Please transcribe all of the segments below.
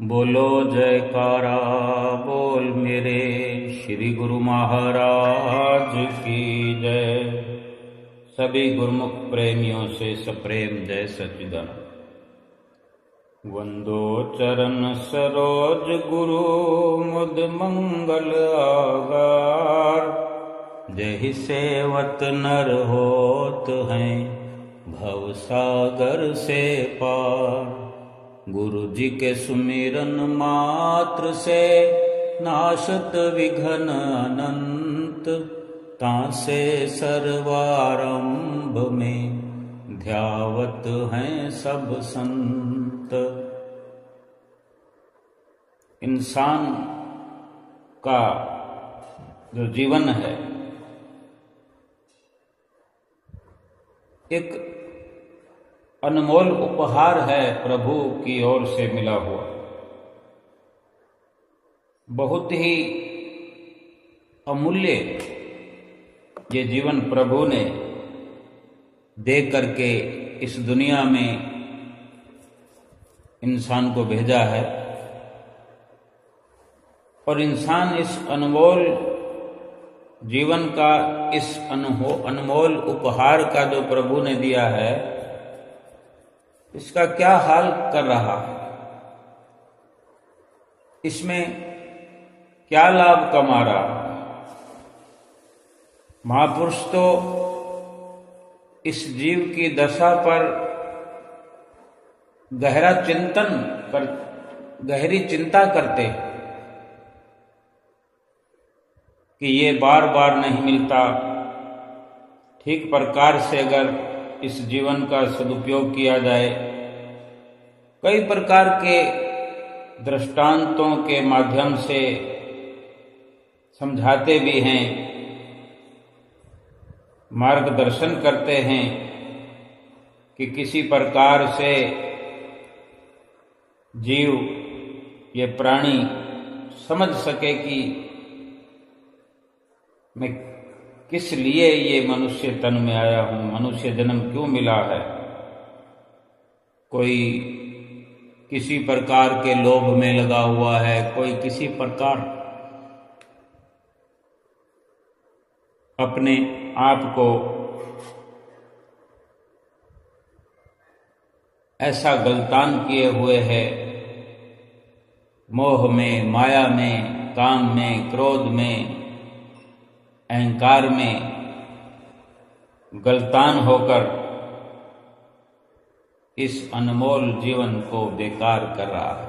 बोलो जयकारा बोल मेरे श्री गुरु महाराज की जय। सभी गुरुमुख प्रेमियों से सप्रेम जय सच्चिदानंद। वंदो चरण सरोज गुरु मुद मंगल आगार। जहि सेवत नर होत हैं भव सागर से पार। गुरु जी के सुमिरन मात्र से नाशत विघ्न अनंत। तासे सर्वारंभ में ध्यावत हैं सब संत। इंसान का जो जीवन है एक अनमोल उपहार है, प्रभु की ओर से मिला हुआ। बहुत ही अमूल्य ये जीवन प्रभु ने दे करके इस दुनिया में इंसान को भेजा है। और इंसान इस अनमोल जीवन का, इस अनमोल उपहार का जो प्रभु ने दिया है, इसका क्या हाल कर रहा है, इसमें क्या लाभ कमा रहा है। महापुरुष तो इस जीव की दशा पर गहरी चिंता करते हैं कि ये बार बार नहीं मिलता। ठीक प्रकार से अगर इस जीवन का सदुपयोग किया जाए, कई प्रकार के दृष्टांतों के माध्यम से समझाते भी हैं, मार्गदर्शन करते हैं कि किसी प्रकार से जीव, ये प्राणी समझ सके कि मैं किस लिए ये मनुष्य तन में आया हूं, मनुष्य जन्म क्यों मिला है। कोई किसी प्रकार के लोभ में लगा हुआ है, कोई किसी प्रकार अपने आप को ऐसा गलतान किए हुए है, मोह में, माया में, काम में, क्रोध में, अहंकार में गलतान होकर इस अनमोल जीवन को बेकार कर रहा है,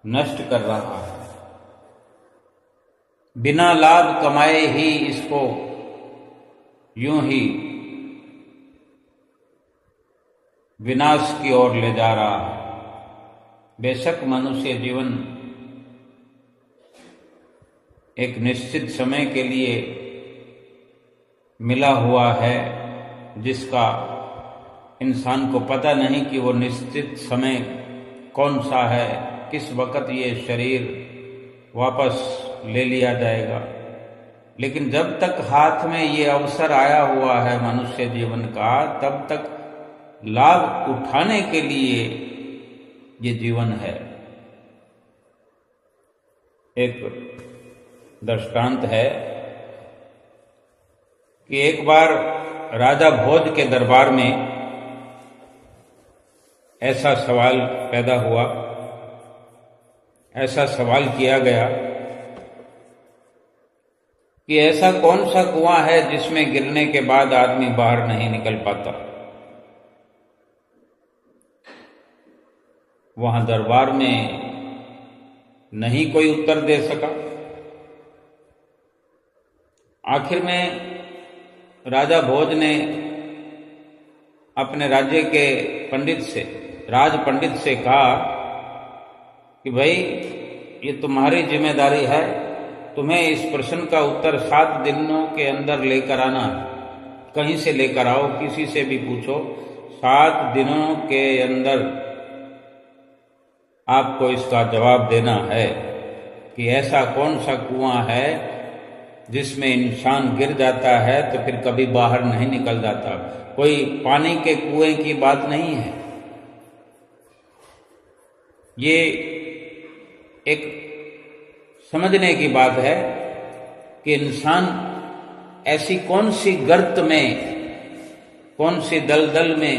नष्ट कर रहा है। बिना लाभ कमाए ही इसको यूं ही विनाश की ओर ले जा रहा है। बेशक मनुष्य जीवन एक निश्चित समय के लिए मिला हुआ है, जिसका इंसान को पता नहीं कि वो निश्चित समय कौन सा है, किस वक़्त ये शरीर वापस ले लिया जाएगा। लेकिन जब तक हाथ में ये अवसर आया हुआ है मनुष्य जीवन का, तब तक लाभ उठाने के लिए ये जीवन है। एक दृष्टांत है कि एक बार राजा भोज के दरबार में ऐसा सवाल पैदा हुआ, ऐसा सवाल किया गया कि ऐसा कौन सा कुआं है जिसमें गिरने के बाद आदमी बाहर नहीं निकल पाता। वहां दरबार में नहीं कोई उत्तर दे सका। आखिर में राजा भोज ने अपने राज्य के राज पंडित से कहा कि भाई, ये तुम्हारी जिम्मेदारी है, तुम्हें इस प्रश्न का उत्तर 7 दिनों के अंदर लेकर आना। कहीं से लेकर आओ, किसी से भी पूछो, 7 दिनों के अंदर आपको इसका जवाब देना है कि ऐसा कौन सा कुआं है जिसमें इंसान गिर जाता है तो फिर कभी बाहर नहीं निकल जाता। कोई पानी के कुएं की बात नहीं है, ये एक समझने की बात है कि इंसान ऐसी कौन सी गर्त में, कौन सी दलदल में,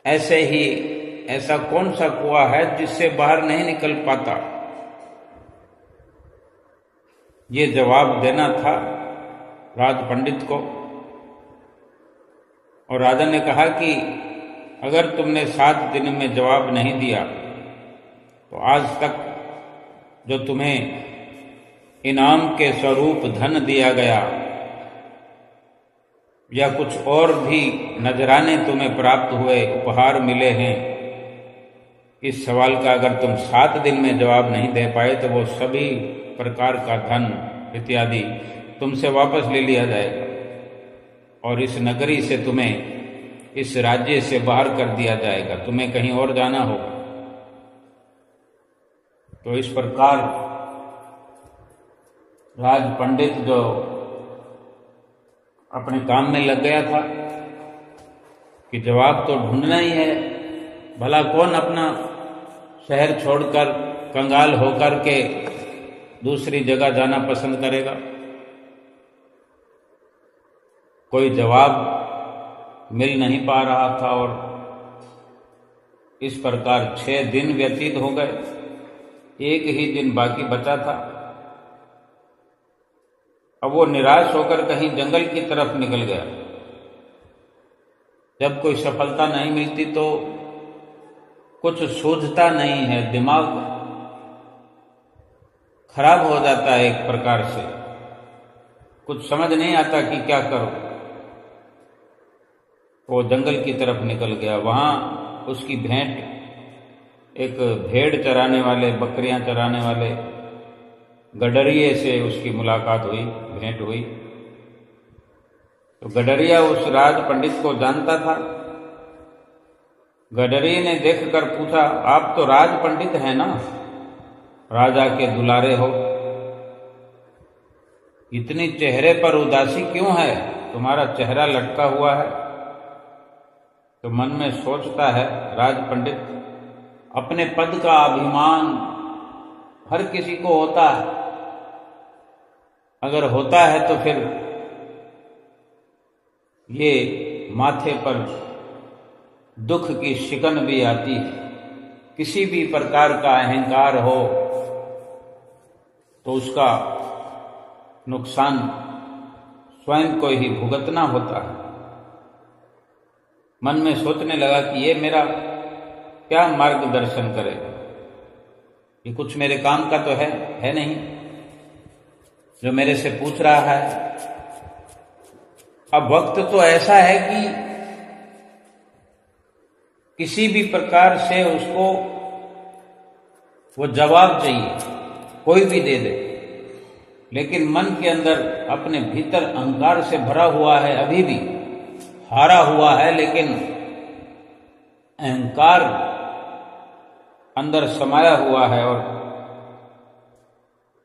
ऐसा कौन सा कुआं है जिससे बाहर नहीं निकल पाता। ये जवाब देना था राज पंडित को। और राजा ने कहा कि अगर तुमने 7 दिन में जवाब नहीं दिया तो आज तक जो तुम्हें इनाम के स्वरूप धन दिया गया या कुछ और भी नजराने तुम्हें प्राप्त हुए, उपहार मिले हैं, इस सवाल का अगर तुम 7 दिन में जवाब नहीं दे पाए तो वो सभी प्रकार का धन इत्यादि तुमसे वापस ले लिया जाएगा और इस नगरी से तुम्हें, इस राज्य से बाहर कर दिया जाएगा, तुम्हें कहीं और जाना होगा। तो इस प्रकार राज पंडित जो अपने काम में लग गया था कि जवाब तो ढूंढना ही है, भला कौन अपना शहर छोड़कर कंगाल होकर के दूसरी जगह जाना पसंद करेगा। कोई जवाब मिल नहीं पा रहा था और इस प्रकार 6 दिन व्यतीत हो गए, एक ही दिन बाकी बचा था। अब वो निराश होकर कहीं जंगल की तरफ निकल गया। जब कोई सफलता नहीं मिलती तो कुछ सूझता नहीं है, दिमाग खराब हो जाता है एक प्रकार से, कुछ समझ नहीं आता कि क्या करो। वो जंगल की तरफ निकल गया। वहां उसकी भेंट एक भेड़ चराने वाले, बकरियां चराने वाले गडरिये से उसकी मुलाकात हुई, भेंट हुई। तो गडरिया उस राज पंडित को जानता था। गडरिये ने देखकर पूछा, आप तो राज पंडित हैं ना, राजा के दुलारे हो, इतनी चेहरे पर उदासी क्यों है, तुम्हारा चेहरा लटका हुआ है। तो मन में सोचता है राज पंडित, अपने पद का अभिमान हर किसी को होता है, अगर होता है तो फिर ये माथे पर दुख की शिकन भी आती है। किसी भी प्रकार का अहंकार हो तो उसका नुकसान स्वयं को ही भुगतना होता है। मन में सोचने लगा कि ये मेरा क्या मार्गदर्शन करेगा, ये कुछ मेरे काम का तो है नहीं जो मेरे से पूछ रहा है। अब वक्त तो ऐसा है कि किसी भी प्रकार से उसको वो जवाब चाहिए, कोई भी दे दे, लेकिन मन के अंदर अपने भीतर अहंकार से भरा हुआ है, अभी भी हारा हुआ है, लेकिन अहंकार अंदर समाया हुआ है और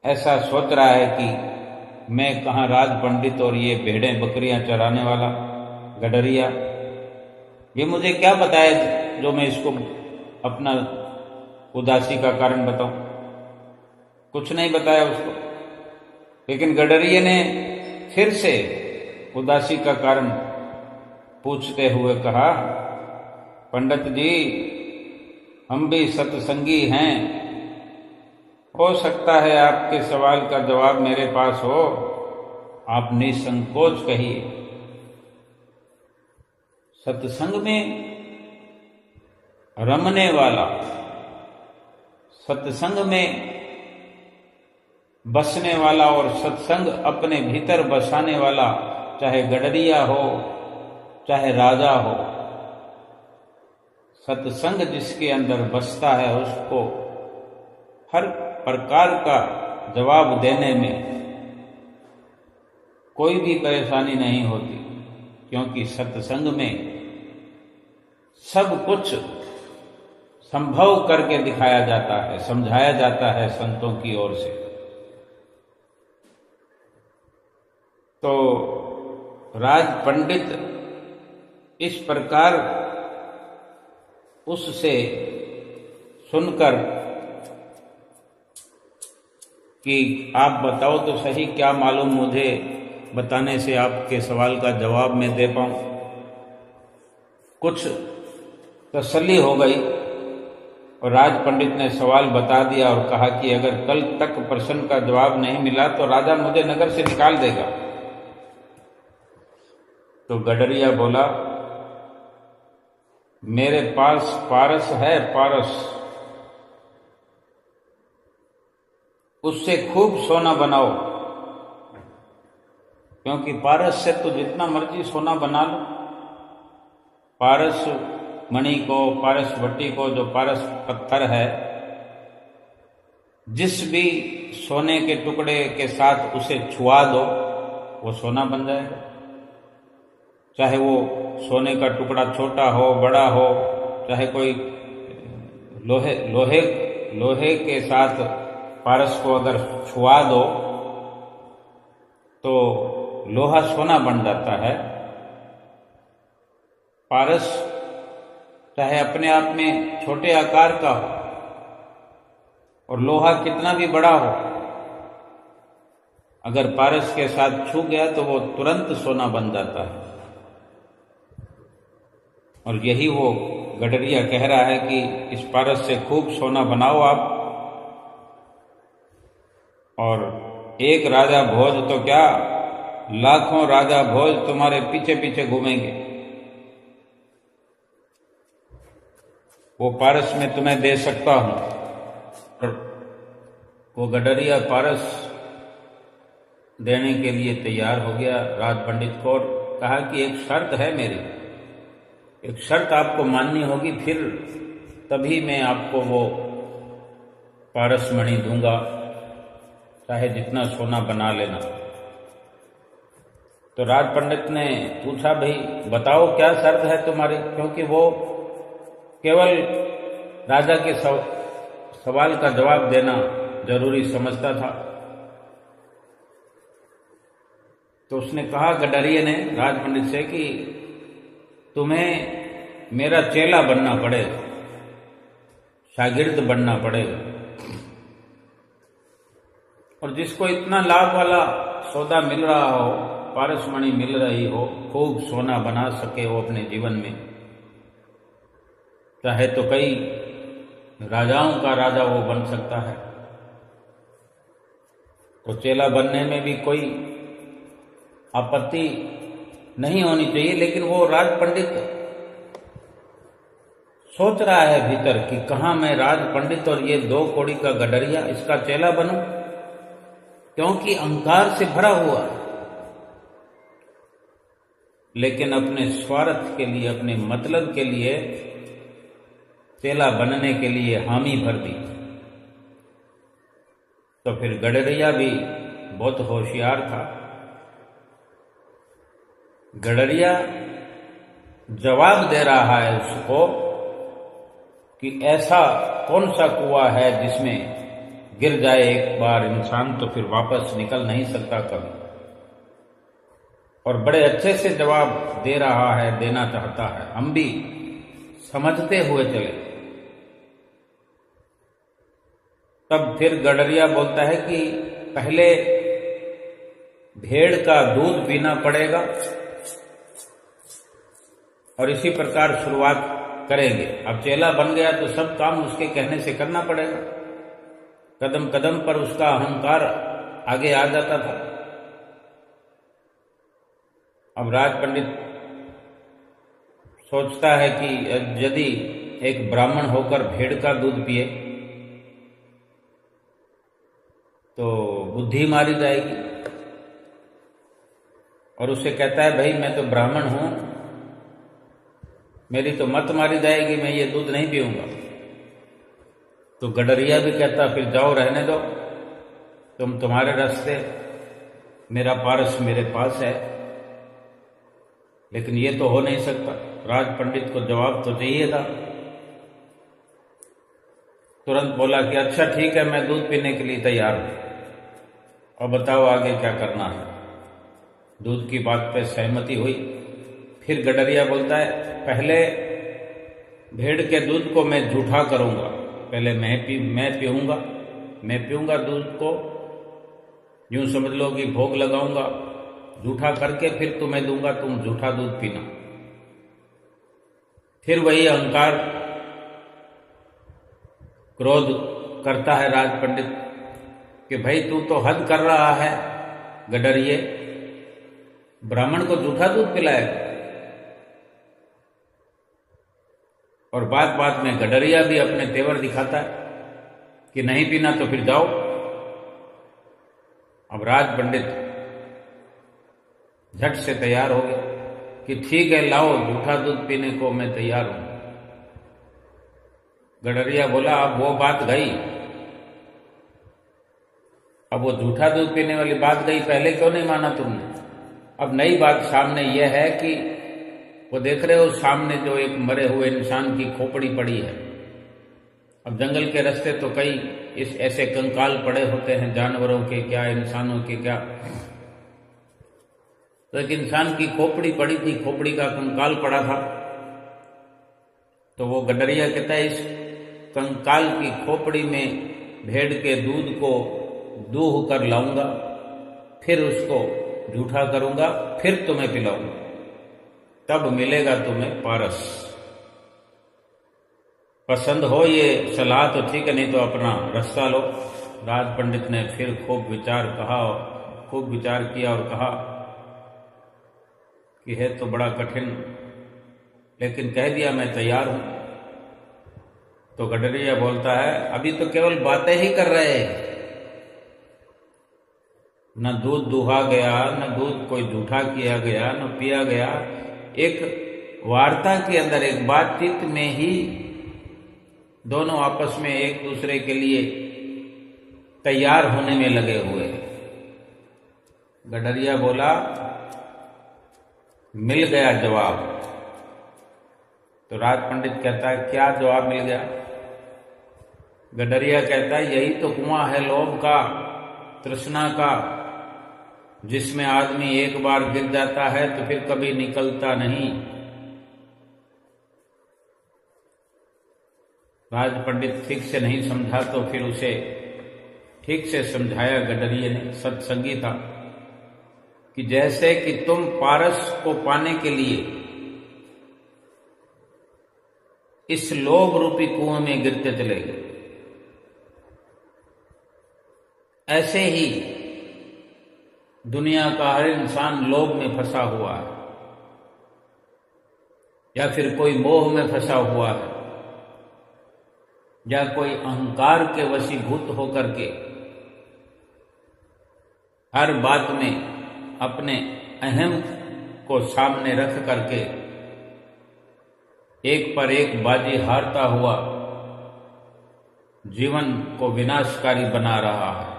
ऐसा सोच रहा है कि मैं कहाँ राज पंडित और ये भेड़ें बकरियां चराने वाला गडरिया, ये मुझे क्या बताए जो मैं इसको अपना उदासी का कारण बताऊं। कुछ नहीं बताया उसको। लेकिन गडरिये ने फिर से उदासी का कारण पूछते हुए कहा, पंडित जी, हम भी सत्संगी हैं, हो सकता है आपके सवाल का जवाब मेरे पास हो, आप निसंकोच कहिए। सत्संग में रमने वाला, सत्संग में बसने वाला और सत्संग अपने भीतर बसाने वाला, चाहे गडरिया हो चाहे राजा हो, सत्संग जिसके अंदर बसता है उसको हर प्रकार का जवाब देने में कोई भी परेशानी नहीं होती, क्योंकि सत्संग में सब कुछ संभव करके दिखाया जाता है, समझाया जाता है संतों की ओर से। तो राज पंडित इस प्रकार उससे सुनकर कि आप बताओ तो सही, क्या मालूम मुझे बताने से आपके सवाल का जवाब मैं दे पाऊं। कुछ तसल्ली हो गई और राज पंडित ने सवाल बता दिया और कहा कि अगर कल तक प्रश्न का जवाब नहीं मिला तो राजा मुझे नगर से निकाल देगा। तो गडरिया बोला, मेरे पास पारस है, पारस, उससे खूब सोना बनाओ, क्योंकि पारस से तो जितना मर्जी सोना बना लो। पारस मणि को, पारस वट्टी को, जो पारस पत्थर है, जिस भी सोने के टुकड़े के साथ उसे छुआ दो वो सोना बन जाएगा। चाहे वो सोने का टुकड़ा छोटा हो, बड़ा हो, चाहे कोई लोहे के साथ पारस को अगर छुआ दो तो लोहा सोना बन जाता है। पारस चाहे अपने आप में छोटे आकार का हो और लोहा कितना भी बड़ा हो, अगर पारस के साथ छू गया तो वो तुरंत सोना बन जाता है। और यही वो गडरिया कह रहा है कि इस पारस से खूब सोना बनाओ आप, और एक राजा भोज तो क्या, लाखों राजा भोज तुम्हारे पीछे पीछे घूमेंगे। वो पारस मैं तुम्हें दे सकता हूं। और वो गडरिया पारस देने के लिए तैयार हो गया राज पंडित को, और कहा कि एक शर्त है मेरी, एक शर्त आपको माननी होगी, फिर तभी मैं आपको वो पारस मणि दूंगा, चाहे जितना सोना बना लेना। तो राज पंडित ने पूछा, भाई बताओ क्या शर्त है तुम्हारी, क्योंकि वो केवल राजा के सवाल का जवाब देना जरूरी समझता था। तो उसने कहा, गडरिये ने राज पंडित से, कि तुम्हें मेरा चेला बनना पड़ेगा, शागिर्द बनना पड़ेगा, और जिसको इतना लाभ वाला सौदा मिल रहा हो, पारसमणि मिल रही हो, खूब सोना बना सके वो अपने जीवन में, चाहे तो कई राजाओं का राजा वो बन सकता है। तो चेला बनने में भी कोई आपत्ति नहीं होनी चाहिए। लेकिन वो राज पंडित सोच रहा है भीतर कि कहाँ मैं राज पंडित और ये 2 कौड़ी का गडरिया, इसका चेला बनूं, क्योंकि अहंकार से भरा हुआ है। लेकिन अपने स्वार्थ के लिए, अपने मतलब के लिए, चेला बनने के लिए हामी भर दी। तो फिर गडरिया भी बहुत होशियार था। गडरिया जवाब दे रहा है उसको कि ऐसा कौन सा कुआं है जिसमें गिर जाए एक बार इंसान तो फिर वापस निकल नहीं सकता कभी। और बड़े अच्छे से जवाब दे रहा है, देना चाहता है, हम भी समझते हुए चले। तब फिर गडरिया बोलता है कि पहले भेड़ का दूध पीना पड़ेगा और इसी प्रकार शुरुआत करेंगे। अब चेला बन गया तो सब काम उसके कहने से करना पड़ेगा। कदम कदम पर उसका अहंकार आगे आ जाता था। अब राज पंडित सोचता है कि यदि एक ब्राह्मण होकर भेड़ का दूध पिए तो बुद्धि मारी जाएगी, और उसे कहता है, भाई मैं तो ब्राह्मण हूं, मेरी तो मत मारी जाएगी, मैं ये दूध नहीं पीऊंगा। तो गडरिया भी कहता, फिर जाओ, रहने दो, तुम्हारे रास्ते, मेरा पारस मेरे पास है। लेकिन ये तो हो नहीं सकता। राज पंडित को जवाब तो चाहिए था। तुरंत बोला कि अच्छा ठीक है, मैं दूध पीने के लिए तैयार हूं, और बताओ आगे क्या करना है। दूध की बात पे सहमति हुई। फिर गडरिया बोलता है, पहले भेड़ के दूध को मैं जूठा करूंगा, पहले मैं पीऊंगा दूध को, यूं समझ लो कि भोग लगाऊंगा, जूठा करके फिर तुम्हें दूंगा, तुम जूठा दूध पीना। फिर वही अहंकार क्रोध करता है राज पंडित कि भाई तू तो हद कर रहा है गडरिये, ब्राह्मण को जूठा दूध पिलाएगा। और बात बात में गडरिया भी अपने तेवर दिखाता है कि नहीं पीना तो फिर जाओ। अब राज पंडित झट से तैयार हो गए कि ठीक है, लाओ जूठा दूध पीने को मैं तैयार हूं। गडरिया बोला अब वो बात गई, अब वो जूठा दूध पीने वाली बात गई, पहले क्यों नहीं माना तुमने? अब नई बात सामने यह है कि वो देख रहे हो सामने जो एक मरे हुए इंसान की खोपड़ी पड़ी है। अब जंगल के रास्ते तो कई इस ऐसे कंकाल पड़े होते हैं, जानवरों के क्या, इंसानों के क्या। तो एक इंसान की खोपड़ी पड़ी थी, खोपड़ी का कंकाल पड़ा था। तो वो गडरिया कहता है इस कंकाल की खोपड़ी में भेड़ के दूध को दूह कर लाऊंगा, फिर उसको जूठा करूंगा, फिर तुम्हें पिलाऊंगा, तब मिलेगा तुम्हें पारस। पसंद हो ये सलाह तो ठीक है, नहीं तो अपना रास्ता लो। राज पंडित ने फिर खूब विचार किया और कहा कि है तो बड़ा कठिन, लेकिन कह दिया मैं तैयार हूं। तो गडरिया बोलता है अभी तो केवल बातें ही कर रहे हैं, न दूध दुहा गया, न दूध कोई जूठा किया गया, न पिया गया। एक वार्ता के अंदर, एक बातचीत में ही दोनों आपस में एक दूसरे के लिए तैयार होने में लगे हुए। गडरिया बोला मिल गया जवाब। तो राज पंडित कहता है क्या जवाब मिल गया? गडरिया कहता है यही तो कुआं है लोभ का, तृष्णा का, जिसमें आदमी एक बार गिर जाता है तो फिर कभी निकलता नहीं। राज पंडित ठीक से नहीं समझा तो फिर उसे ठीक से समझाया गडरिये ने, सत्संगी था, कि जैसे कि तुम पारस को पाने के लिए इस लोभ रूपी कुएं में गिरते चले गए, ऐसे ही दुनिया का हर इंसान लोभ में फंसा हुआ है, या फिर कोई मोह में फंसा हुआ है, या कोई अहंकार के वशीभूत होकर के हर बात में अपने अहम को सामने रख करके एक पर एक बाजी हारता हुआ जीवन को विनाशकारी बना रहा है।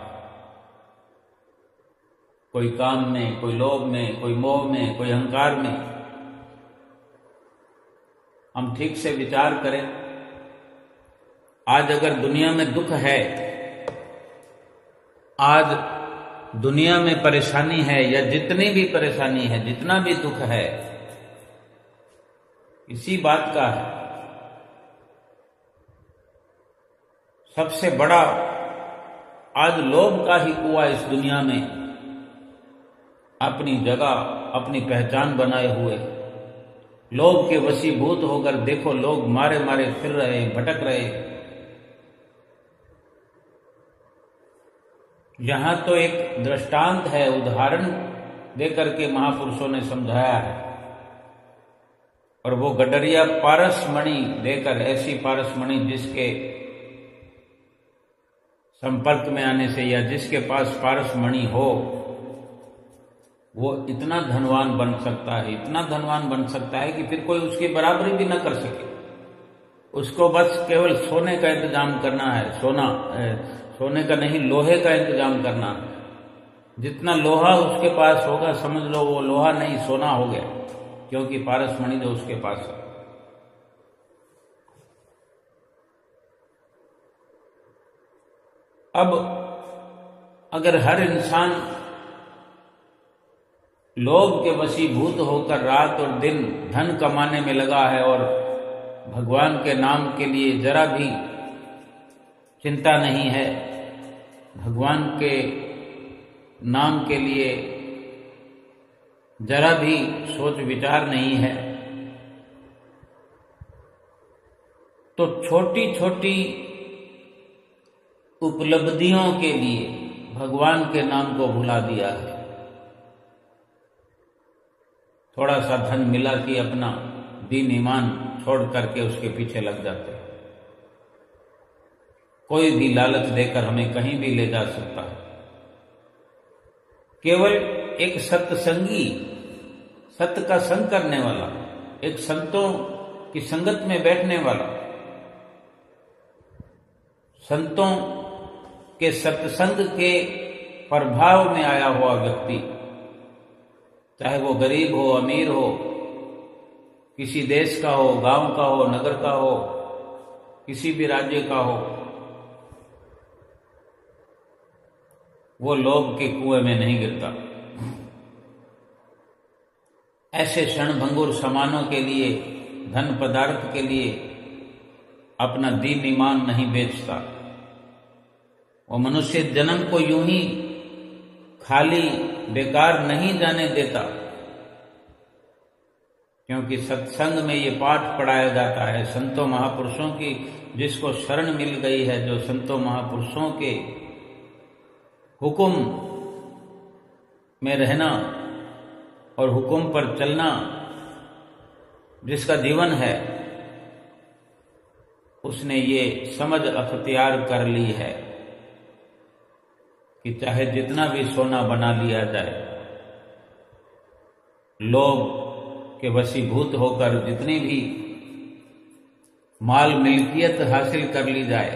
कोई काम में, कोई लोभ में, कोई मोह में, कोई अहंकार में। हम ठीक से विचार करें, आज अगर दुनिया में दुख है, आज दुनिया में परेशानी है, या जितनी भी परेशानी है, जितना भी दुख है, इसी बात का है। सबसे बड़ा आज लोभ का ही कुआं इस दुनिया में अपनी जगह, अपनी पहचान बनाए हुए, लोभ के वशीभूत होकर देखो लोग मारे मारे फिर रहे, भटक रहे। यहां तो एक दृष्टांत है, उदाहरण देकर के महापुरुषों ने समझाया है। और वो गडरिया पारस मणि देकर, ऐसी पारस मणि जिसके संपर्क में आने से या जिसके पास पारस मणि हो, वो इतना धनवान बन सकता है, इतना धनवान बन सकता है कि फिर कोई उसकी बराबरी भी न कर सके। उसको बस केवल सोने का इंतजाम करना है, सोने का नहीं, लोहे का इंतजाम करना। जितना लोहा उसके पास होगा, समझ लो वो लोहा नहीं सोना हो गया, क्योंकि पारस मणि जो उसके पास है। अब अगर हर इंसान लोभ के वशीभूत होकर रात और दिन धन कमाने में लगा है और भगवान के नाम के लिए जरा भी चिंता नहीं है, भगवान के नाम के लिए जरा भी सोच विचार नहीं है, तो छोटी छोटी उपलब्धियों के लिए भगवान के नाम को भुला दिया है। थोड़ा सा धन मिला कि अपना दीन ईमान छोड़ करके उसके पीछे लग जाते हैं। कोई भी लालच देकर हमें कहीं भी ले जा सकता है। केवल एक सत्संगी, सत्य का संग करने वाला, एक संतों की संगत में बैठने वाला, संतों के सत्संग के प्रभाव में आया हुआ व्यक्ति, चाहे वो गरीब हो, अमीर हो, किसी देश का हो, गांव का हो, नगर का हो, किसी भी राज्य का हो, वो लोभ के कुएं में नहीं गिरता। ऐसे क्षणभंगुर सामानों के लिए, धन पदार्थ के लिए अपना दीन ईमान नहीं बेचता। वो मनुष्य जन्म को यूं ही खाली बेकार नहीं जाने देता, क्योंकि सत्संग में ये पाठ पढ़ाया जाता है संतों महापुरुषों की। जिसको शरण मिल गई है, जो संतों महापुरुषों के हुक्म में रहना और हुक्म पर चलना जिसका जीवन है, उसने ये समझ अख्तियार कर ली है कि चाहे जितना भी सोना बना लिया जाए, लोभ के वशीभूत होकर जितनी भी माल मिल्कियत हासिल कर ली जाए,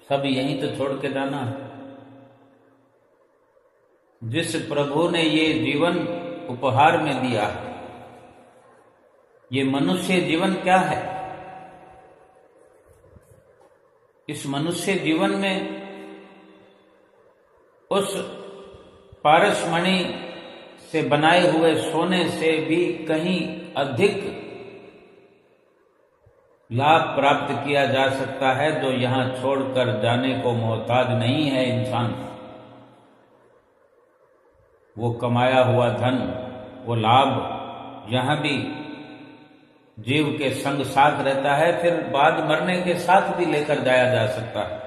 सब यहीं तो छोड़ के जाना है। जिस प्रभु ने ये जीवन उपहार में दिया है, ये मनुष्य जीवन क्या है? इस मनुष्य जीवन में उस पारसमणि से बनाए हुए सोने से भी कहीं अधिक लाभ प्राप्त किया जा सकता है, जो यहां छोड़कर जाने को मोहताज नहीं है इंसान। वो कमाया हुआ धन, वो लाभ यहां भी जीव के संग साथ रहता है, फिर बाद मरने के साथ भी लेकर जाया जा सकता है।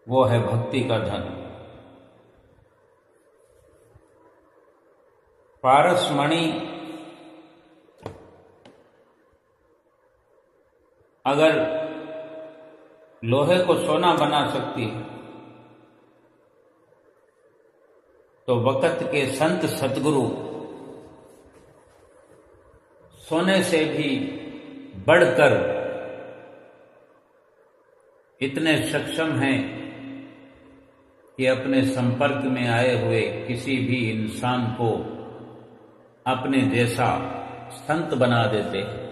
वो है भक्ति का धन। पारसमणि अगर लोहे को सोना बना सकती है, तो वक्त के संत सतगुरु सोने से भी बढ़कर इतने सक्षम हैं कि अपने संपर्क में आए हुए किसी भी इंसान को अपने जैसा संत बना देते हैं।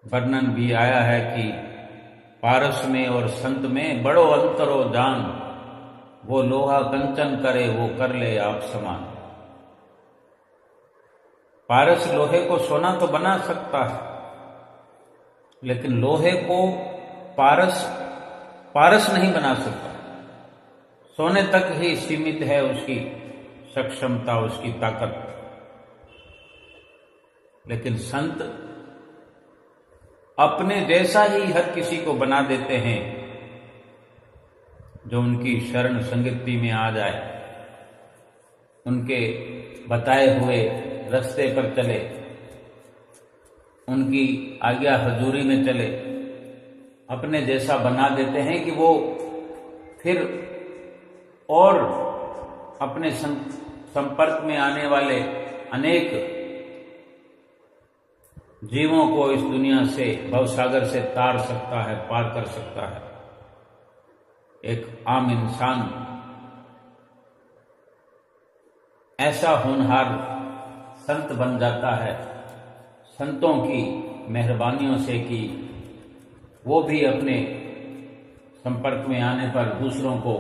वर्णन भी आया है कि पारस में और संत में बड़ो अंतरो जान, वो लोहा कंचन करे वो कर ले आप समान। पारस लोहे को सोना तो बना सकता है, लेकिन लोहे को पारस नहीं बना सकता। सोने तक ही सीमित है उसकी सक्षमता, उसकी ताकत। लेकिन संत अपने जैसा ही हर किसी को बना देते हैं जो उनकी शरण संगति में आ जाए, उनके बताए हुए रास्ते पर चले, उनकी आज्ञा हजूरी में चले, अपने जैसा बना देते हैं कि वो फिर और अपने संपर्क में आने वाले अनेक जीवों को इस दुनिया से, भवसागर से तार सकता है, पार कर सकता है। एक आम इंसान ऐसा होनहार संत बन जाता है संतों की मेहरबानियों से कि वो भी अपने संपर्क में आने पर दूसरों को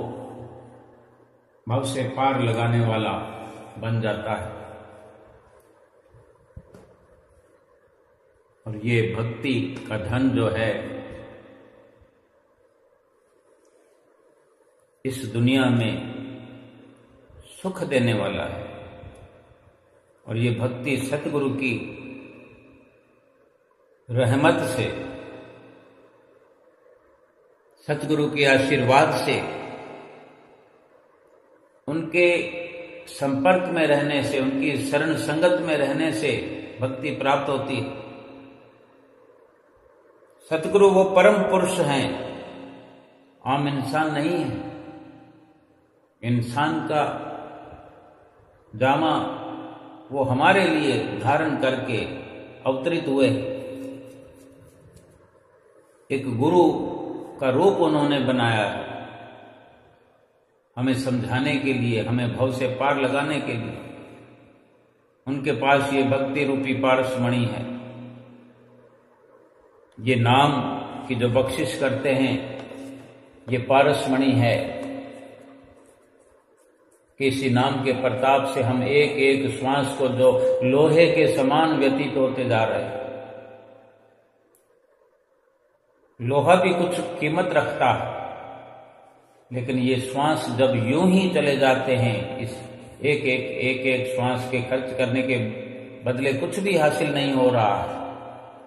भव से पार लगाने वाला बन जाता है। और ये भक्ति का धन जो है, इस दुनिया में सुख देने वाला है। और ये भक्ति सतगुरु की रहमत से, सतगुरु के आशीर्वाद से, उनके संपर्क में रहने से, उनकी शरण संगत में रहने से भक्ति प्राप्त होती है। सतगुरु वो परम पुरुष हैं, आम इंसान नहीं है। इंसान का जामा वो हमारे लिए धारण करके अवतरित हुए। एक गुरु का रूप उन्होंने बनाया है, हमें समझाने के लिए, हमें भव से पार लगाने के लिए। उनके पास ये भक्ति रूपी पारसमणि है। ये नाम की जो बख्शिश करते हैं, ये पारसमणि है कि इसी नाम के प्रताप से हम एक एक श्वास को जो लोहे के समान व्यतीत होते जा रहे हैं। लोहा भी कुछ कीमत रखता है, लेकिन ये श्वास जब यूं ही चले जाते हैं, इस एक एक श्वास के खर्च करने के बदले कुछ भी हासिल नहीं हो रहा है,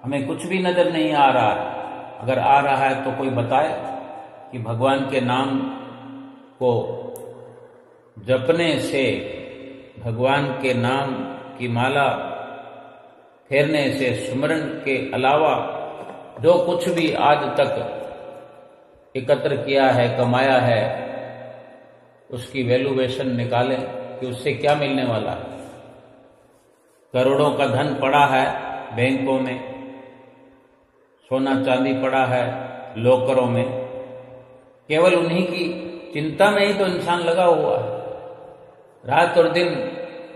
हमें कुछ भी नजर नहीं आ रहा है। अगर आ रहा है तो कोई बताए कि भगवान के नाम को जपने से, भगवान के नाम की माला फेरने से, सुमरन के अलावा जो कुछ भी आज तक एकत्र किया है, कमाया है, उसकी वैल्यूएशन निकालें कि उससे क्या मिलने वाला है। करोड़ों का धन पड़ा है बैंकों में, सोना चांदी पड़ा है लॉकरों में, केवल उन्हीं की चिंता में ही तो इंसान लगा हुआ है। रात और दिन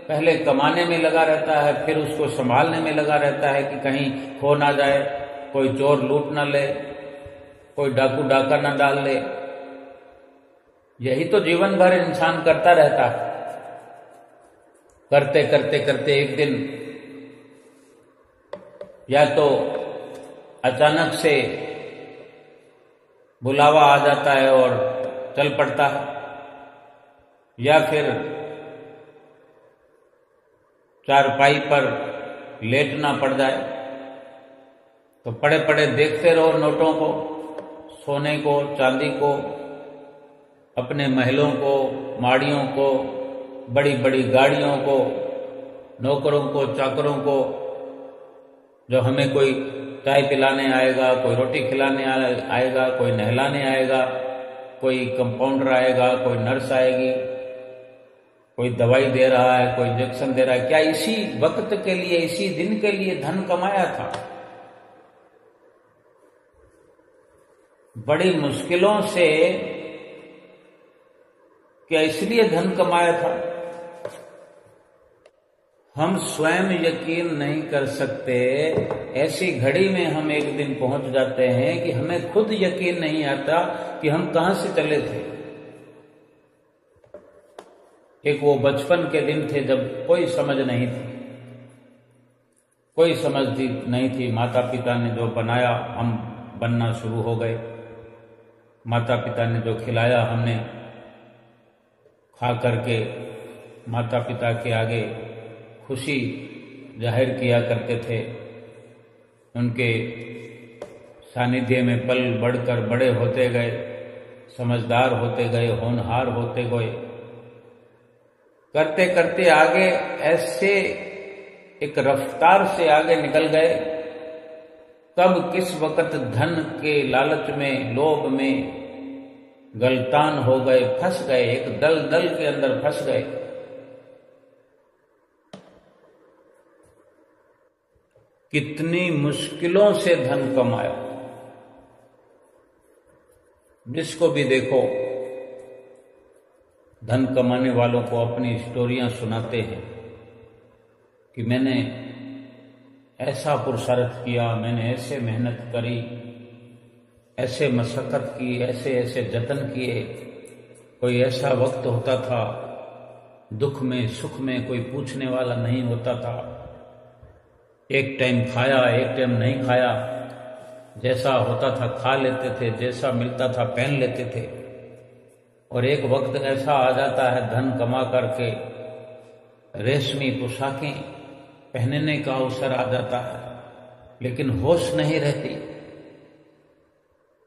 पहले कमाने में लगा रहता है, फिर उसको संभालने में लगा रहता है कि कहीं खो ना जाए, कोई चोर लूट ना ले, कोई डाकू डाका ना डाल ले। यही तो जीवन भर इंसान करता रहता है। करते करते करते एक दिन या तो अचानक से बुलावा आ जाता है और चल पड़ता है, या फिर चारपाई पर लेटना पड़ जाए तो पड़े पड़े देखते रहो नोटों को, सोने को, चांदी को, अपने महलों को, माड़ियों को, बड़ी बड़ी गाड़ियों को, नौकरों को, चाकरों को, जो हमें कोई चाय पिलाने आएगा, कोई रोटी खिलाने आएगा, कोई नहलाने आएगा, कोई कंपाउंडर आएगा, कोई नर्स आएगी, कोई दवाई दे रहा है, कोई इंजेक्शन दे रहा है। क्या इसी वक्त के लिए, इसी दिन के लिए धन कमाया था? बड़ी मुश्किलों से क्या इसलिए धन कमाया था? हम स्वयं यकीन नहीं कर सकते। ऐसी घड़ी में हम एक दिन पहुंच जाते हैं कि हमें खुद यकीन नहीं आता कि हम कहां से चले थे। एक वो बचपन के दिन थे जब कोई समझ नहीं थी, कोई समझ नहीं थी। माता पिता ने जो बनाया हम बनना शुरू हो गए। माता पिता ने जो खिलाया हमने खा करके माता पिता के आगे खुशी जाहिर किया करते थे। उनके सानिध्य में पल बढ़कर बड़े होते गए, समझदार होते गए, होनहार होते गए। करते करते आगे ऐसे एक रफ्तार से आगे निकल गए, कब किस वक्त धन के लालच में, लोभ में गलतान हो गए, फंस गए, एक दलदल के अंदर फंस गए। कितनी मुश्किलों से धन कमाया। जिसको भी देखो धन कमाने वालों को अपनी स्टोरियां सुनाते हैं कि मैंने ऐसा पुरुषार्थ किया, मैंने ऐसे मेहनत करी, ऐसे मशक्कत की, ऐसे ऐसे जतन किए। कोई ऐसा वक्त होता था दुख में सुख में कोई पूछने वाला नहीं होता था। एक टाइम खाया, एक टाइम नहीं खाया, जैसा होता था खा लेते थे, जैसा मिलता था पहन लेते थे। और एक वक्त ऐसा आ जाता है धन कमा करके रेशमी पोशाकें पहनने का अवसर आ जाता है, लेकिन होश नहीं रहती,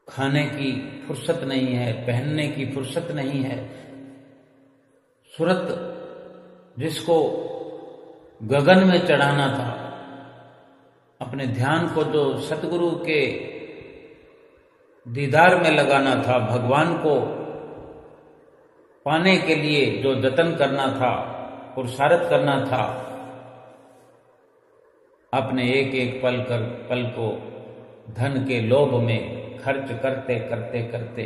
खाने की फुर्सत नहीं है, पहनने की फुर्सत नहीं है। सूरत जिसको गगन में चढ़ाना था, अपने ध्यान को जो सतगुरु के दीदार में लगाना था, भगवान को पाने के लिए जो जतन करना था, पुरुषार्थ करना था, अपने एक एक पल को धन के लोभ में खर्च करते करते करते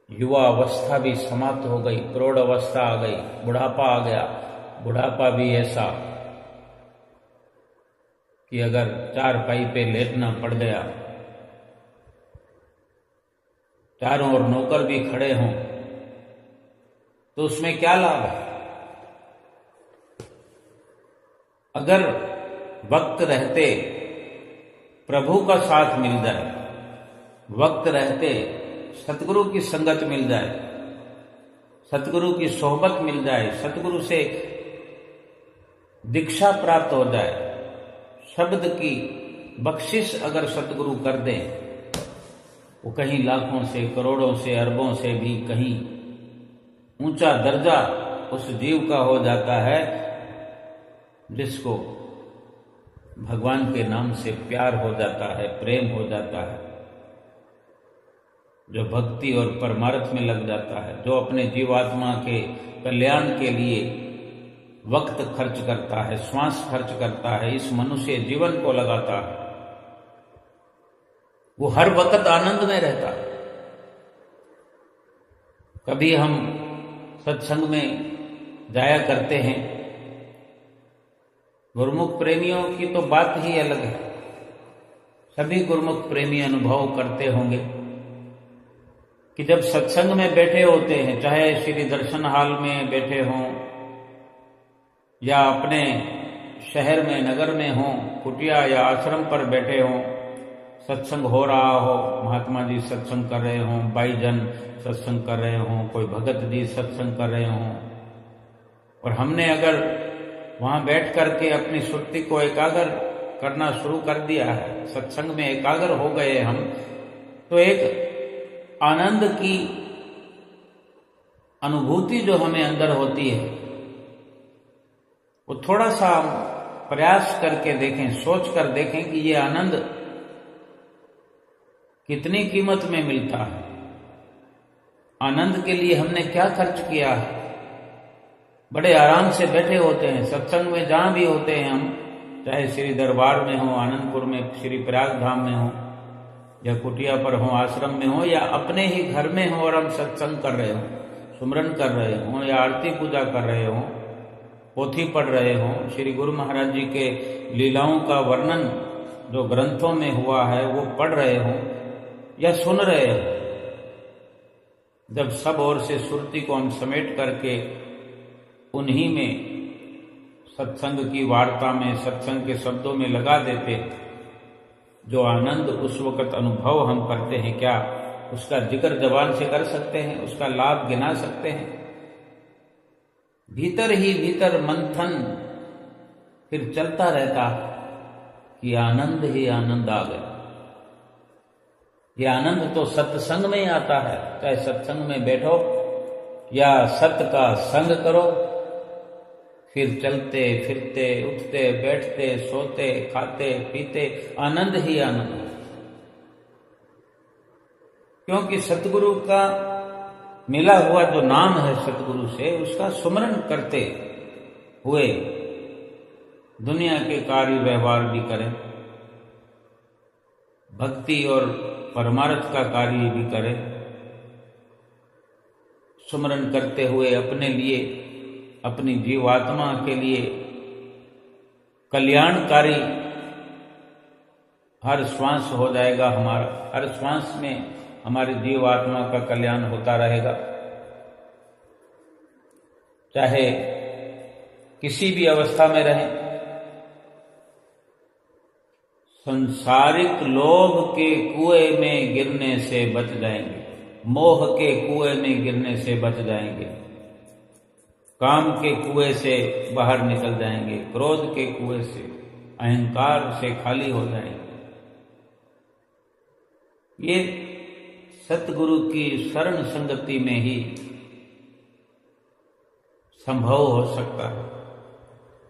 युवा अवस्था भी समाप्त हो गई, प्रौढ़ अवस्था आ गई, बुढ़ापा आ गया। बुढ़ापा भी ऐसा कि अगर चारपाई पे लेटना पड़ गया, चारों ओर नौकर भी खड़े हों, तो उसमें क्या लाभ है? अगर वक्त रहते प्रभु का साथ मिल जाए, वक्त रहते सतगुरु की संगत मिल जाए, सतगुरु की सोहबत मिल जाए, सतगुरु से दीक्षा प्राप्त हो जाए, शब्द की बख्शिश अगर सतगुरु कर दे, वो कहीं लाखों से, करोड़ों से, अरबों से भी कहीं ऊंचा दर्जा उस जीव का हो जाता है जिसको भगवान के नाम से प्यार हो जाता है, प्रेम हो जाता है, जो भक्ति और परमार्थ में लग जाता है, जो अपने जीवात्मा के कल्याण के लिए वक्त खर्च करता है, श्वास खर्च करता है, इस मनुष्य जीवन को लगाता है, वो हर वक्त आनंद में रहता है। कभी हम सत्संग में जाया करते हैं, गुरुमुख प्रेमियों की तो बात ही अलग है। सभी गुरुमुख प्रेमी अनुभव करते होंगे कि जब सत्संग में बैठे होते हैं, चाहे श्री दर्शन हाल में बैठे हों या अपने शहर में, नगर में हों, कुटिया या आश्रम पर बैठे हों, सत्संग हो रहा हो, महात्मा जी सत्संग कर रहे हों, भाईजन सत्संग कर रहे हों, कोई भगत जी सत्संग कर रहे हों, और हमने अगर वहां बैठ करके अपनी सुरती को एकाग्र करना शुरू कर दिया है, सत्संग में एकाग्र हो गए हम, तो एक आनंद की अनुभूति जो हमें अंदर होती है, वो थोड़ा सा प्रयास करके देखें, सोच कर देखें कि ये आनंद कितनी कीमत में मिलता है। आनंद के लिए हमने क्या खर्च किया है। बड़े आराम से बैठे होते हैं सत्संग में, जहां भी होते हैं हम, चाहे श्री दरबार में हो, आनंदपुर में, श्री प्रयाग धाम में हो, या कुटिया पर हो, आश्रम में हो, या अपने ही घर में हो और हम सत्संग कर रहे हो, सुमरन कर रहे हो, या आरती पूजा कर रहे हो, पोथी पढ़ रहे हो, श्री गुरु महाराज जी के लीलाओं का वर्णन जो ग्रंथों में हुआ है वो पढ़ रहे हो या सुन रहे हो। जब सब ओर से सुरती को हम समेट करके उन्हीं में, सत्संग की वार्ता में, सत्संग के शब्दों में लगा देते, जो आनंद उस वक्त अनुभव हम करते हैं, क्या उसका जिक्र जबान से कर सकते हैं? उसका लाभ गिना सकते हैं? भीतर ही भीतर मंथन फिर चलता रहता कि आनंद ही आनंद आ गया। ये आनंद तो सत्संग में ही आता है, चाहे सत्संग में बैठो या सत्य का संग करो, फिर चलते फिरते, उठते बैठते, सोते खाते पीते, आनंद ही आनंद। क्योंकि सतगुरु का मिला हुआ जो नाम है सतगुरु से, उसका सुमरन करते हुए दुनिया के कार्य व्यवहार भी करें, भक्ति और परमार्थ का कार्य भी करें, सुमरन करते हुए अपने लिए, अपनी जीवात्मा के लिए कल्याणकारी हर श्वास हो जाएगा हमारा, हर श्वास में हमारी जीवात्मा का कल्याण होता रहेगा। चाहे किसी भी अवस्था में रहें, संसारिक लोभ के कुएं में गिरने से बच जाएंगे। मोह के कुएं में गिरने से बच जाएंगे, काम के कुएं से बाहर निकल जाएंगे, क्रोध के कुएं से, अहंकार से खाली हो जाएंगे। ये सतगुरु की शरण संगति में ही संभव हो सकता है।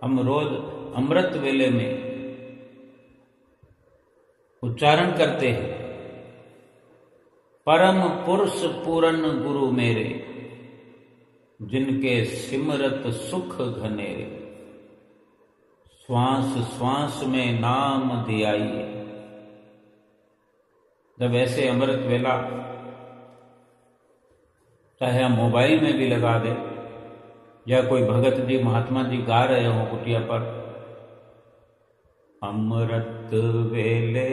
हम रोज अमृत वेले में उच्चारण करते हैं, परम पुरुष पूरन गुरु मेरे, जिनके सिमरत सुख घनेरे, श्वास श्वास में नाम धियाइए। जब ऐसे अमृत वेला चाहे हम मोबाइल में भी लगा दे या कोई भगत जी महात्मा जी गा रहे हो कुटिया पर, अमृत वेले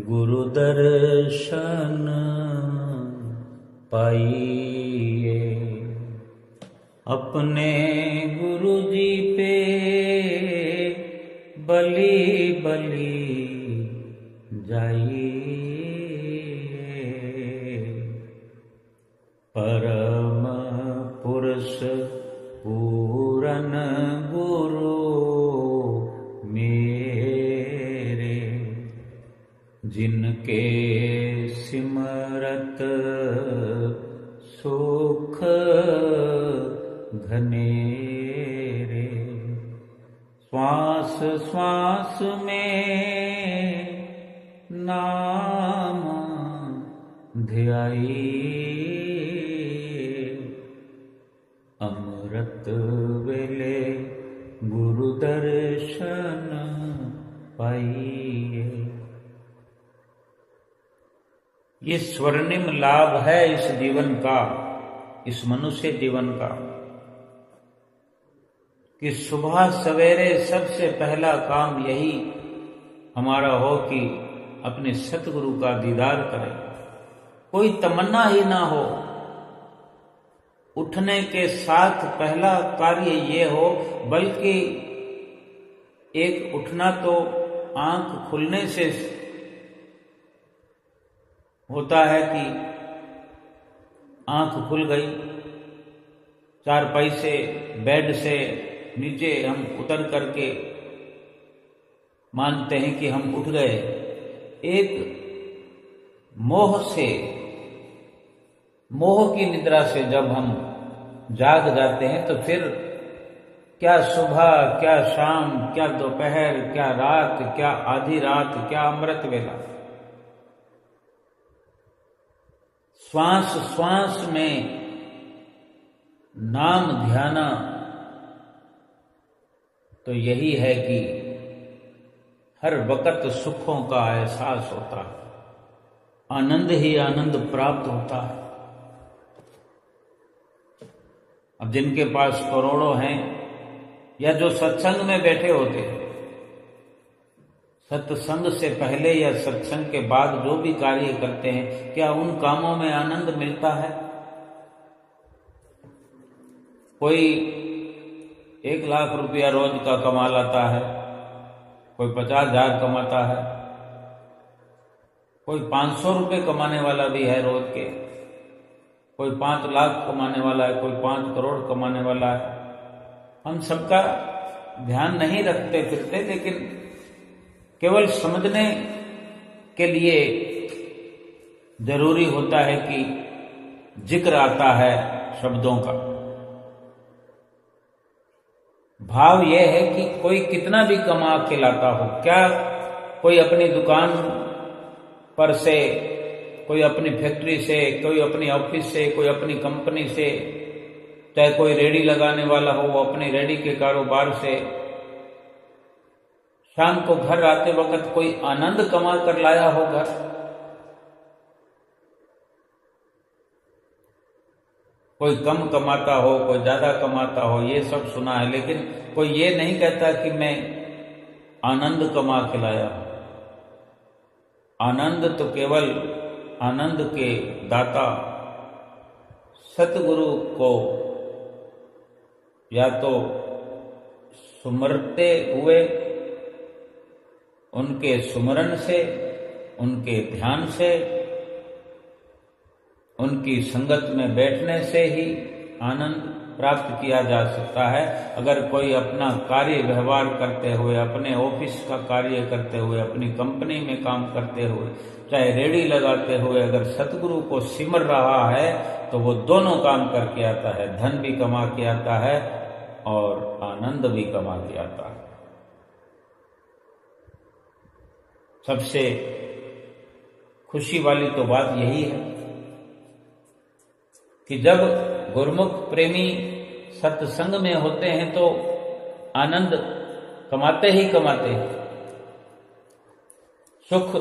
गुरु दर्शन पाइए, अपने गुरु जी पे बलि बलि जाइए। परम पुरुष पूरन गुरु मेरे, जिनके सिमरत सुख घनेरे, श्वास श्वास में नाम ध्याइए। अमृत वेले गुरु दर्शन पाइए। ये स्वर्णिम लाभ है इस जीवन का, इस मनुष्य जीवन का, कि सुबह सवेरे सबसे पहला काम यही हमारा हो कि अपने सतगुरु का दीदार करें। कोई तमन्ना ही ना हो, उठने के साथ पहला कार्य ये हो, बल्कि एक उठना तो आंख खुलने से होता है कि आंख खुल गई, चारपाई से बेड से नीचे हम उतर करके मानते हैं कि हम उठ गए। एक मोह से, मोह की निद्रा से जब हम जाग जाते हैं तो फिर क्या सुबह, क्या शाम, क्या दोपहर, क्या रात, क्या आधी रात, क्या अमृत वेला, श्वास श्वास में नाम ध्याना तो यही है कि हर वक्त सुखों का एहसास होता है, आनंद ही आनंद प्राप्त होता है। अब जिनके पास करोड़ों हैं या जो सत्संग में बैठे होते हैं, सत्संग से पहले या सत्संग के बाद जो भी कार्य करते हैं, क्या उन कामों में आनंद मिलता है? कोई 1 लाख रुपया रोज का कमा लाता है, कोई 50,000 कमाता है, कोई 500 रुपये कमाने वाला भी है रोज के, कोई 5 लाख कमाने वाला है, कोई 5 करोड़ कमाने वाला है। हम सबका ध्यान नहीं रखते फिरते, लेकिन केवल समझने के लिए जरूरी होता है कि जिक्र आता है शब्दों का। भाव यह है कि कोई कितना भी कमा के लाता हो, क्या कोई अपनी दुकान पर से, कोई अपनी फैक्ट्री से, कोई अपनी ऑफिस से, कोई अपनी कंपनी से, चाहे कोई रेडी लगाने वाला हो वो अपनी रेडी के कारोबार से, शाम को घर आते वक्त कोई आनंद कमा कर लाया हो घर? कोई कम कमाता हो, कोई ज्यादा कमाता हो, ये सब सुना है, लेकिन कोई ये नहीं कहता कि मैं आनंद कमा के लाया हूं। आनंद तो केवल आनंद के दाता सतगुरु को या तो सुमरते हुए, उनके सुमरन से, उनके ध्यान से उनकी संगत में बैठने से ही आनंद प्राप्त किया जा सकता है। अगर कोई अपना कार्य व्यवहार करते हुए, अपने ऑफिस का कार्य करते हुए, अपनी कंपनी में काम करते हुए, चाहे रेडी लगाते हुए अगर सतगुरु को सिमर रहा है तो वो दोनों काम करके आता है, धन भी कमा के आता है और आनंद भी कमा के आता है। सबसे खुशी वाली तो बात यही है कि जब गुरुमुख प्रेमी सत्संग में होते हैं तो आनंद कमाते ही कमाते हैं। सुख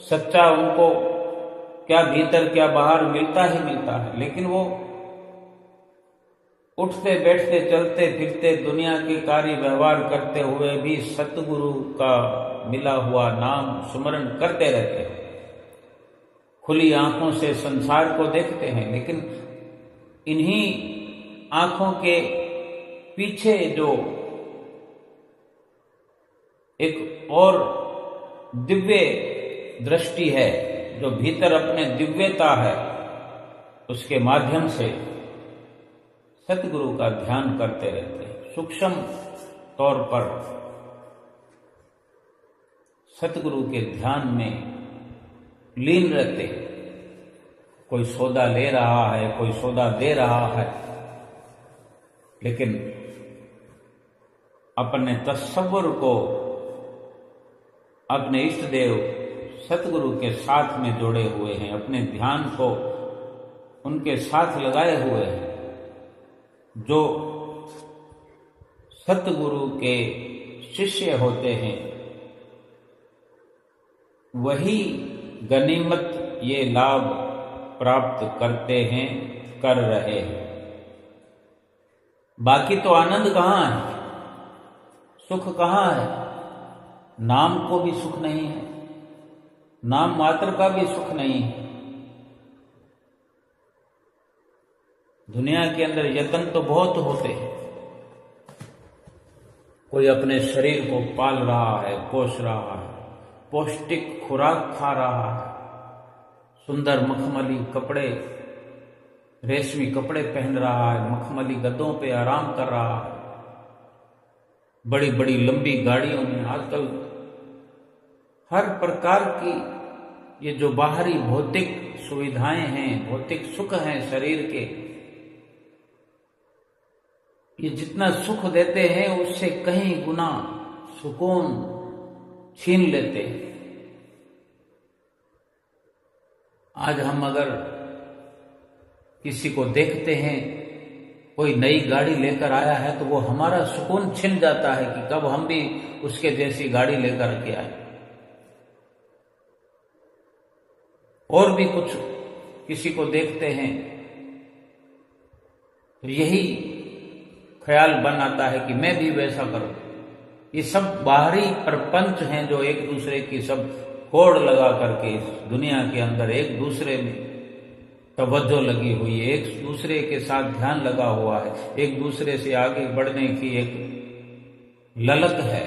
सच्चा उनको क्या भीतर क्या बाहर मिलता ही मिलता है, लेकिन वो उठते बैठते चलते फिरते दुनिया के कार्य व्यवहार करते हुए भी सतगुरु का मिला हुआ नाम सुमरण करते रहते हैं। खुली आंखों से संसार को देखते हैं, लेकिन इन्हीं आंखों के पीछे जो एक और दिव्य दृष्टि है, जो भीतर अपने दिव्यता है, उसके माध्यम से सतगुरु का ध्यान करते रहते हैं। सूक्ष्म तौर पर सतगुरु के ध्यान में लीन रहते हैं। कोई सौदा ले रहा है, कोई सौदा दे रहा है, लेकिन अपने तसव्वुर को अपने इष्ट देव सतगुरु के साथ में जोड़े हुए हैं, अपने ध्यान को उनके साथ लगाए हुए हैं। जो सतगुरु के शिष्य होते हैं वही गनीमत ये लाभ प्राप्त करते हैं, कर रहे हैं। बाकी तो आनंद कहाँ है, सुख कहाँ है? नाम को भी सुख नहीं है, नाम मात्र का भी सुख नहीं है। दुनिया के अंदर यत्न तो बहुत होते हैं। कोई अपने शरीर को पाल रहा है, पोष रहा है, पौष्टिक खुराक खा रहा है, सुंदर मखमली कपड़े, रेशमी कपड़े पहन रहा है, मखमली गद्दों पे आराम कर रहा है, बड़ी बड़ी लंबी गाड़ियों में आजकल हर प्रकार की ये जो बाहरी भौतिक सुविधाएं हैं, भौतिक सुख हैं शरीर के, ये जितना सुख देते हैं उससे कहीं गुना सुकून छीन लेते हैं। आज हम अगर किसी को देखते हैं कोई नई गाड़ी लेकर आया है तो वो हमारा सुकून छिन जाता है कि कब हम भी उसके जैसी गाड़ी लेकर के आए। और भी कुछ किसी को देखते हैं तो यही ख्याल बन आता है कि मैं भी वैसा करूं। ये सब बाहरी प्रपंच हैं जो एक दूसरे की सब होड़ लगा करके इस दुनिया के अंदर एक दूसरे में तवज्जो लगी हुई है, एक दूसरे के साथ ध्यान लगा हुआ है, एक दूसरे से आगे बढ़ने की एक ललक है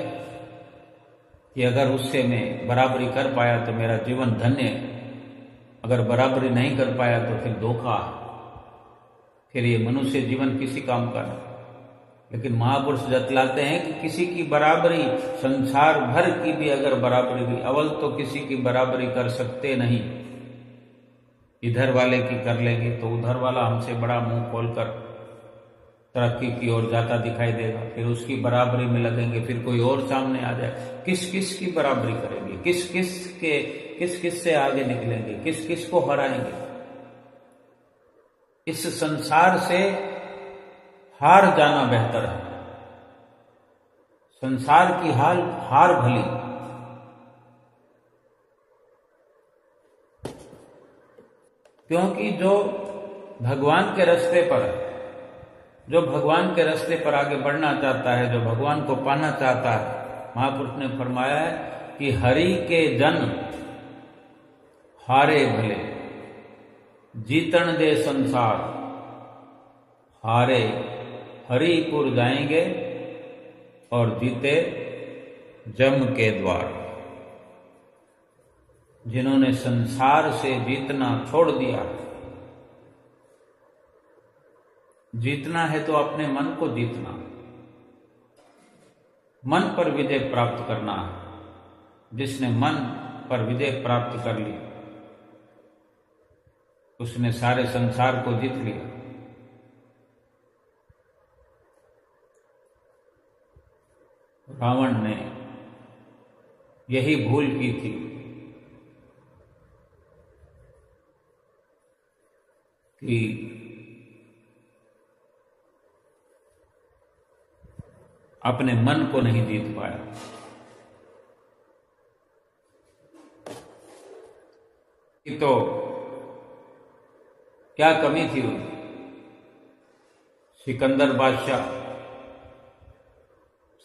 कि अगर उससे मैं बराबरी कर पाया तो मेरा जीवन धन्य है, अगर बराबरी नहीं कर पाया तो फिर धोखा, फिर ये मनुष्य जीवन किसी काम का नहीं। लेकिन महापुरुष जतलाते हैं कि किसी की बराबरी, संसार भर की भी अगर बराबरी हुई, अव्वल तो किसी की बराबरी कर सकते नहीं। इधर वाले की कर लेंगे तो उधर वाला हमसे बड़ा मुंह खोलकर तरक्की की ओर जाता दिखाई देगा, फिर उसकी बराबरी में लगेंगे, फिर कोई और सामने आ जाए। किस किस की बराबरी करेंगे, किस किस से आगे निकलेंगे, किस किस को हराएंगे। इस संसार से हार जाना बेहतर है। संसार की हार भली। क्योंकि जो भगवान के रास्ते पर है, जो भगवान के रास्ते पर आगे बढ़ना चाहता है, जो भगवान को पाना चाहता है, महापुरुष ने फरमाया है कि हरि के जन हारे भले, जीतन दे संसार, हारे हरिपुर जाएंगे और जीते जम के द्वार। जिन्होंने संसार से जीतना छोड़ दिया, जीतना है तो अपने मन को जीतना, मन पर विजय प्राप्त करना है। जिसने मन पर विजय प्राप्त कर ली उसने सारे संसार को जीत लिया। रावण ने यही भूल की थी कि अपने मन को नहीं जीत पाया। तो क्या कमी थी उनकी? सिकंदर बादशाह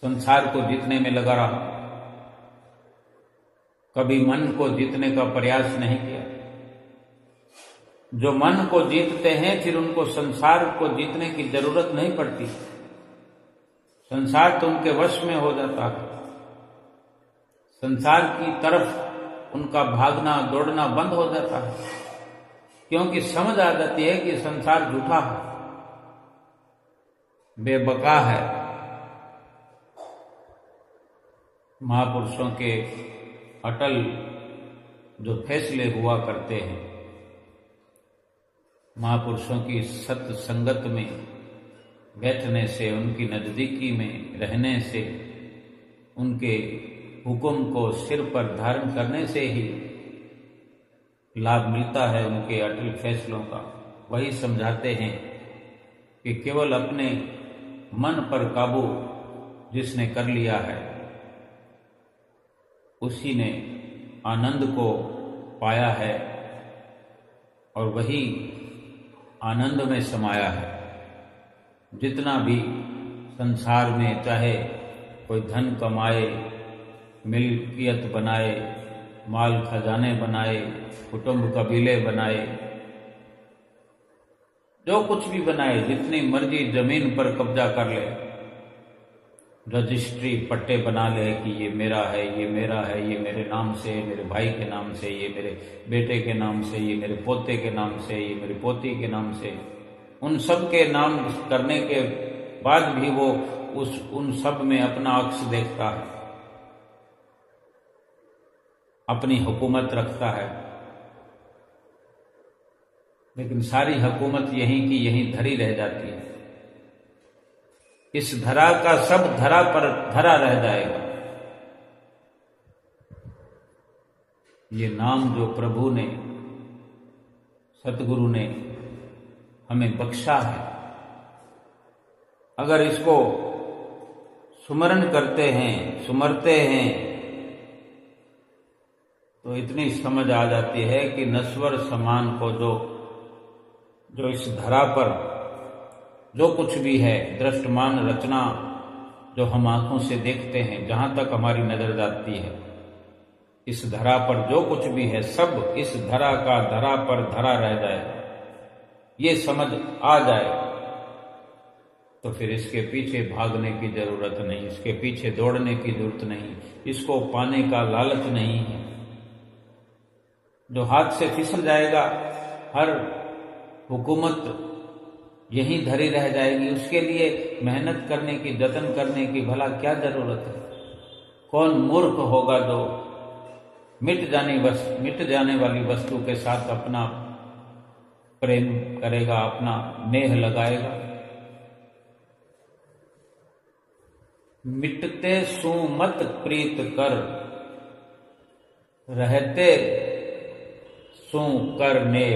संसार को जीतने में लगा रहा, कभी मन को जीतने का प्रयास नहीं किया। जो मन को जीतते हैं फिर उनको संसार को जीतने की जरूरत नहीं पड़ती, संसार तो उनके वश में हो जाता है। संसार की तरफ उनका भागना दौड़ना बंद हो जाता है, क्योंकि समझ आ जाती है कि संसार झूठा है, बेबका है। महापुरुषों के अटल जो फैसले हुआ करते हैं, महापुरुषों की सत्य संगत में बैठने से, उनकी नजदीकी में रहने से, उनके हुक्म को सिर पर धारण करने से ही लाभ मिलता है उनके अटल फैसलों का। वही समझाते हैं कि केवल अपने मन पर काबू जिसने कर लिया है उसी ने आनंद को पाया है और वही आनंद में समाया है। जितना भी संसार में चाहे कोई धन कमाए, मिल्कियत बनाए, माल खजाने बनाए, कुटुंब कबीले बनाए, जो कुछ भी बनाए, जितनी मर्जी जमीन पर कब्जा कर ले, रजिस्ट्री पट्टे बना ले कि ये मेरा है, ये मेरा है, ये मेरे नाम से, मेरे भाई के नाम से, ये मेरे बेटे के नाम से, ये मेरे पोते के नाम से, ये मेरी पोती के नाम से, उन सब के नाम करने के बाद भी वो उन सब में अपना अक्स देखता है, अपनी हुकूमत रखता है। लेकिन सारी हुकूमत यहीं की यहीं धरी रह जाती है। इस धरा का सब धरा पर धरा रह जाएगा। ये नाम जो प्रभु ने, सतगुरु ने हमें बख्शा है, अगर इसको सुमरण करते हैं, सुमरते हैं, तो इतनी समझ आ जाती है कि नश्वर समान को जो इस धरा पर जो कुछ भी है, दृष्टमान रचना जो हम आंखों से देखते हैं, जहां तक हमारी नजर जाती है, इस धरा पर जो कुछ भी है सब इस धरा का धरा पर धरा रह जाए, ये समझ आ जाए तो फिर इसके पीछे भागने की जरूरत नहीं, इसके पीछे दौड़ने की जरूरत नहीं, इसको पाने का लालच नहीं है। जो हाथ से फिसल जाएगा, हर हुकूमत यहीं धरी रह जाएगी, उसके लिए मेहनत करने की, जतन करने की भला क्या जरूरत है? कौन मूर्ख होगा जो मिट जाने वाली वस्तु के साथ अपना प्रेम करेगा, अपना नेह लगाएगा? मिटते सु मत प्रीत कर, रहते सु कर नेह,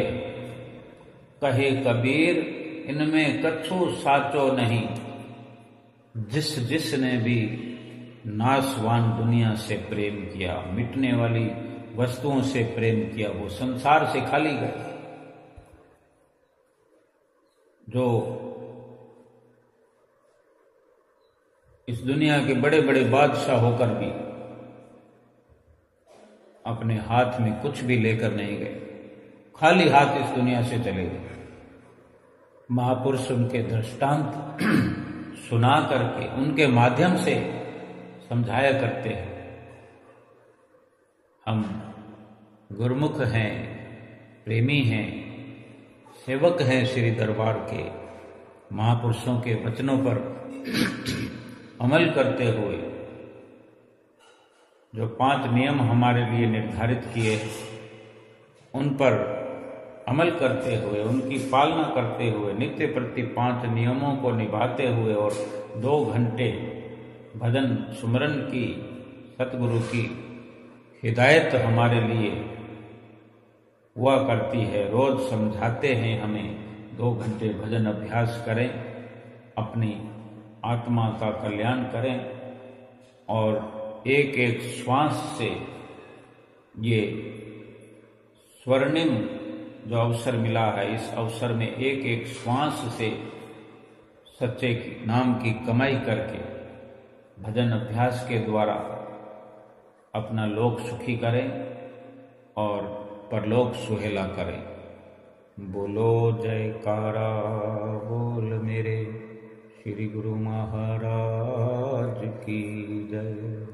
कहे कबीर इनमें कछु साचो नहीं। जिसने भी नाशवान दुनिया से प्रेम किया, मिटने वाली वस्तुओं से प्रेम किया, वो संसार से खाली गए। जो इस दुनिया के बड़े बड़े बादशाह होकर भी अपने हाथ में कुछ भी लेकर नहीं गए, खाली हाथ इस दुनिया से चले गए। महापुरुष उनके दृष्टांत सुना करके, उनके माध्यम से समझाया करते हैं। हम गुरुमुख हैं, प्रेमी हैं, सेवक हैं श्री दरबार के, महापुरुषों के वचनों पर अमल करते हुए जो 5 नियम हमारे लिए निर्धारित किए उन पर अमल करते हुए, उनकी पालना करते हुए, नित्य प्रति 5 नियमों को निभाते हुए और 2 घंटे भजन सुमरन की सतगुरु की हिदायत हमारे लिए हुआ करती है। रोज समझाते हैं हमें 2 घंटे भजन अभ्यास करें, अपनी आत्मा का कल्याण करें और एक एक श्वास से ये स्वर्णिम जो अवसर मिला है, इस अवसर में एक एक श्वास से सच्चे नाम की कमाई करके भजन अभ्यास के द्वारा अपना लोक सुखी करें और परलोक सुहेला करें। बोलो जयकारा बोल मेरे श्री गुरु महाराज की जय।